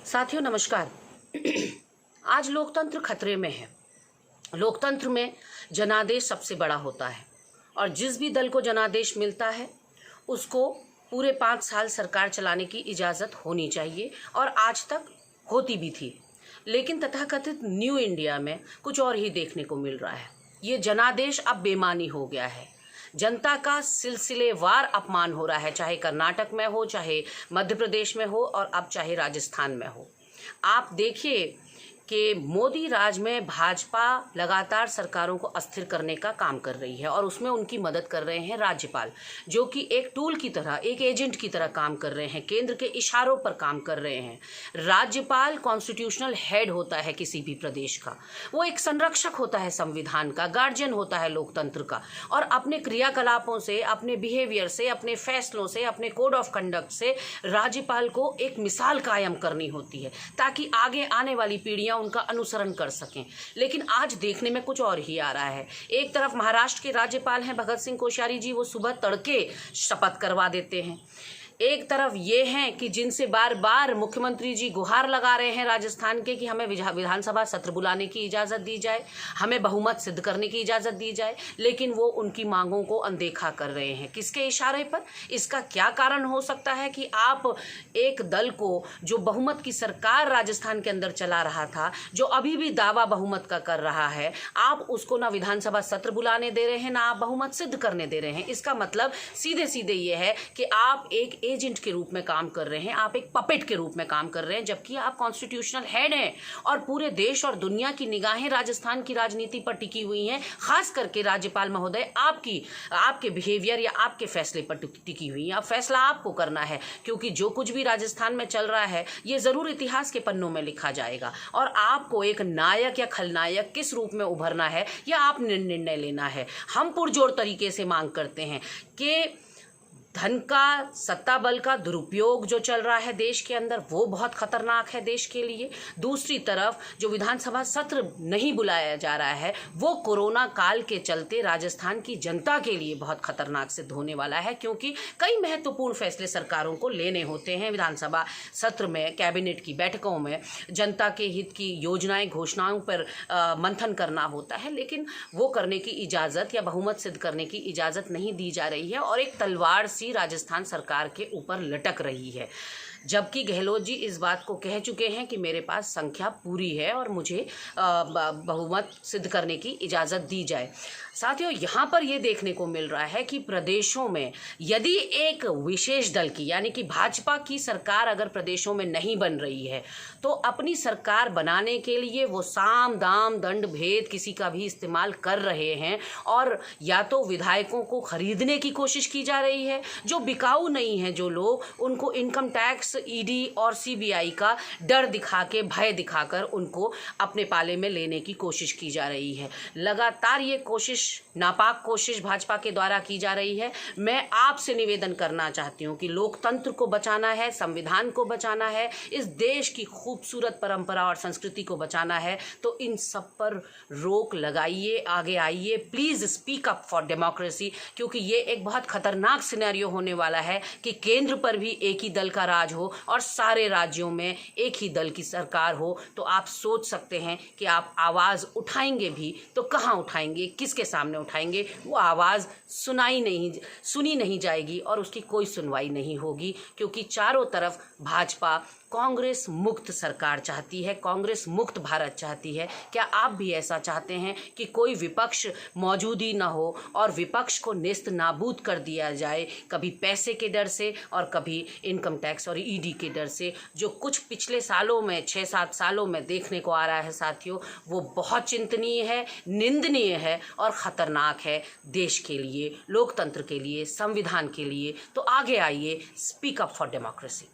साथियों नमस्कार। आज लोकतंत्र खतरे में है। लोकतंत्र में जनादेश सबसे बड़ा होता है और जिस भी दल को जनादेश मिलता है उसको पूरे 5 साल सरकार चलाने की इजाज़त होनी चाहिए और आज तक होती भी थी। लेकिन तथाकथित न्यू इंडिया में कुछ और ही देखने को मिल रहा है। ये जनादेश अब बेमानी हो गया है। जनता का सिलसिलेवार अपमान हो रहा है, चाहे कर्नाटक में हो, चाहे मध्य प्रदेश में हो और अब चाहे राजस्थान में हो। आप देखिए कि मोदी राज में भाजपा लगातार सरकारों को अस्थिर करने का काम कर रही है और उसमें उनकी मदद कर रहे हैं राज्यपाल, जो कि एक टूल की तरह, एक एजेंट की तरह काम कर रहे हैं, केंद्र के इशारों पर काम कर रहे हैं। राज्यपाल कॉन्स्टिट्यूशनल हेड होता है किसी भी प्रदेश का, वो एक संरक्षक होता है संविधान का, गार्जियन होता है लोकतंत्र का, और अपने क्रियाकलापों से, अपने बिहेवियर से, अपने फैसलों से, अपने कोड ऑफ कंडक्ट से राज्यपाल को एक मिसाल कायम करनी होती है ताकि आगे आने वाली पीढ़ियां उनका अनुसरण कर सकें। लेकिन आज देखने में कुछ और ही आ रहा है। एक तरफ महाराष्ट्र के राज्यपाल हैं भगत सिंह कोश्यारी जी, वो सुबह तड़के शपथ करवा देते हैं। एक तरफ ये हैं कि जिनसे बार बार मुख्यमंत्री जी गुहार लगा रहे हैं राजस्थान के कि हमें विधानसभा सत्र बुलाने की इजाज़त दी जाए, हमें बहुमत सिद्ध करने की इजाज़त दी जाए, लेकिन वो उनकी मांगों को अनदेखा कर रहे हैं। किसके इशारे पर? इसका क्या कारण हो सकता है कि आप एक दल को, जो बहुमत की सरकार राजस्थान के अंदर चला रहा था, जो अभी भी दावा बहुमत का कर रहा है, आप उसको ना विधानसभा सत्र बुलाने दे रहे हैं, ना आप बहुमत सिद्ध करने दे रहे हैं। इसका मतलब सीधे सीधे ये है कि आप एक एजेंट के रूप में काम कर रहे हैं, आप एक पपेट के रूप में काम कर रहे हैं, जबकि आप कॉन्स्टिट्यूशनल हेड हैं और पूरे देश और दुनिया की निगाहें राजस्थान की राजनीति पर टिकी हुई हैं। खास करके राज्यपाल महोदय आपके बिहेवियर या आपके फैसले पर टिकी हुई हैं। अब फैसला आपको करना है, क्योंकि जो कुछ भी राजस्थान में चल रहा है ये जरूर इतिहास के पन्नों में लिखा जाएगा और आपको एक नायक या खलनायक किस रूप में उभरना है या आप निर्णय लेना है। हम पुरजोर तरीके से मांग करते हैं कि धन का, सत्ता बल का दुरुपयोग जो चल रहा है देश के अंदर, वो बहुत खतरनाक है देश के लिए। दूसरी तरफ जो विधानसभा सत्र नहीं बुलाया जा रहा है वो कोरोना काल के चलते राजस्थान की जनता के लिए बहुत खतरनाक सिद्ध होने वाला है, क्योंकि कई महत्वपूर्ण फैसले सरकारों को लेने होते हैं विधानसभा सत्र में, कैबिनेट की बैठकों में, जनता के हित की योजनाएं, घोषणाओं पर मंथन करना होता है, लेकिन वो करने की इजाज़त या बहुमत सिद्ध करने की इजाज़त नहीं दी जा रही है और एक तलवार राजस्थान सरकार के ऊपर लटक रही है। जबकि गहलोत जी इस बात को कह चुके हैं कि मेरे पास संख्या पूरी है और मुझे बहुमत सिद्ध करने की इजाज़त दी जाए। साथियों, यहाँ पर यह देखने को मिल रहा है कि प्रदेशों में यदि एक विशेष दल की, यानी कि भाजपा की सरकार अगर प्रदेशों में नहीं बन रही है तो अपनी सरकार बनाने के लिए वो साम दाम दंड भेद किसी का भी इस्तेमाल कर रहे हैं और या तो विधायकों को खरीदने की कोशिश की जा रही है, जो बिकाऊ नहीं है जो लोग, उनको इनकम टैक्स, ईडी और सीबीआई का डर दिखा के, भय दिखाकर उनको अपने पाले में लेने की कोशिश की जा रही है। लगातार ये कोशिश, नापाक कोशिश भाजपा के द्वारा की जा रही है। मैं आपसे निवेदन करना चाहती हूँ कि लोकतंत्र को बचाना है, संविधान को बचाना है, इस देश की खूबसूरत परंपरा और संस्कृति को बचाना है, तो इन सब पर रोक लगाइए, आगे आइए, please speak up for democracy, क्योंकि ये एक बहुत खतरनाक सिनेरियो होने वाला है कि केंद्र पर भी एक ही दल का राज हो और सारे राज्यों में एक ही दल की सरकार हो। तो आप सोच सकते हैं कि आप आवाज़ उठाएंगे भी तो कहाँ उठाएंगे, किसके सामने उठाएंगे? वो आवाज़ सुनी नहीं जाएगी और उसकी कोई सुनवाई नहीं होगी, क्योंकि चारों तरफ भाजपा कांग्रेस मुक्त सरकार चाहती है, कांग्रेस मुक्त भारत चाहती है। क्या आप भी ऐसा चाहते हैं कि कोई विपक्ष मौजूद ही ना हो और विपक्ष को नेस्त नाबूद कर दिया जाए, कभी पैसे के डर से और कभी इनकम टैक्स और ईडी के डर से? जो कुछ पिछले सालों में, 6-7 सालों में देखने को आ रहा है साथियों, वो बहुत चिंतनीय है, निंदनीय है और ख़तरनाक है देश के लिए, लोकतंत्र के लिए, संविधान के लिए। तो आगे आइए, स्पीक अप फॉर डेमोक्रेसी।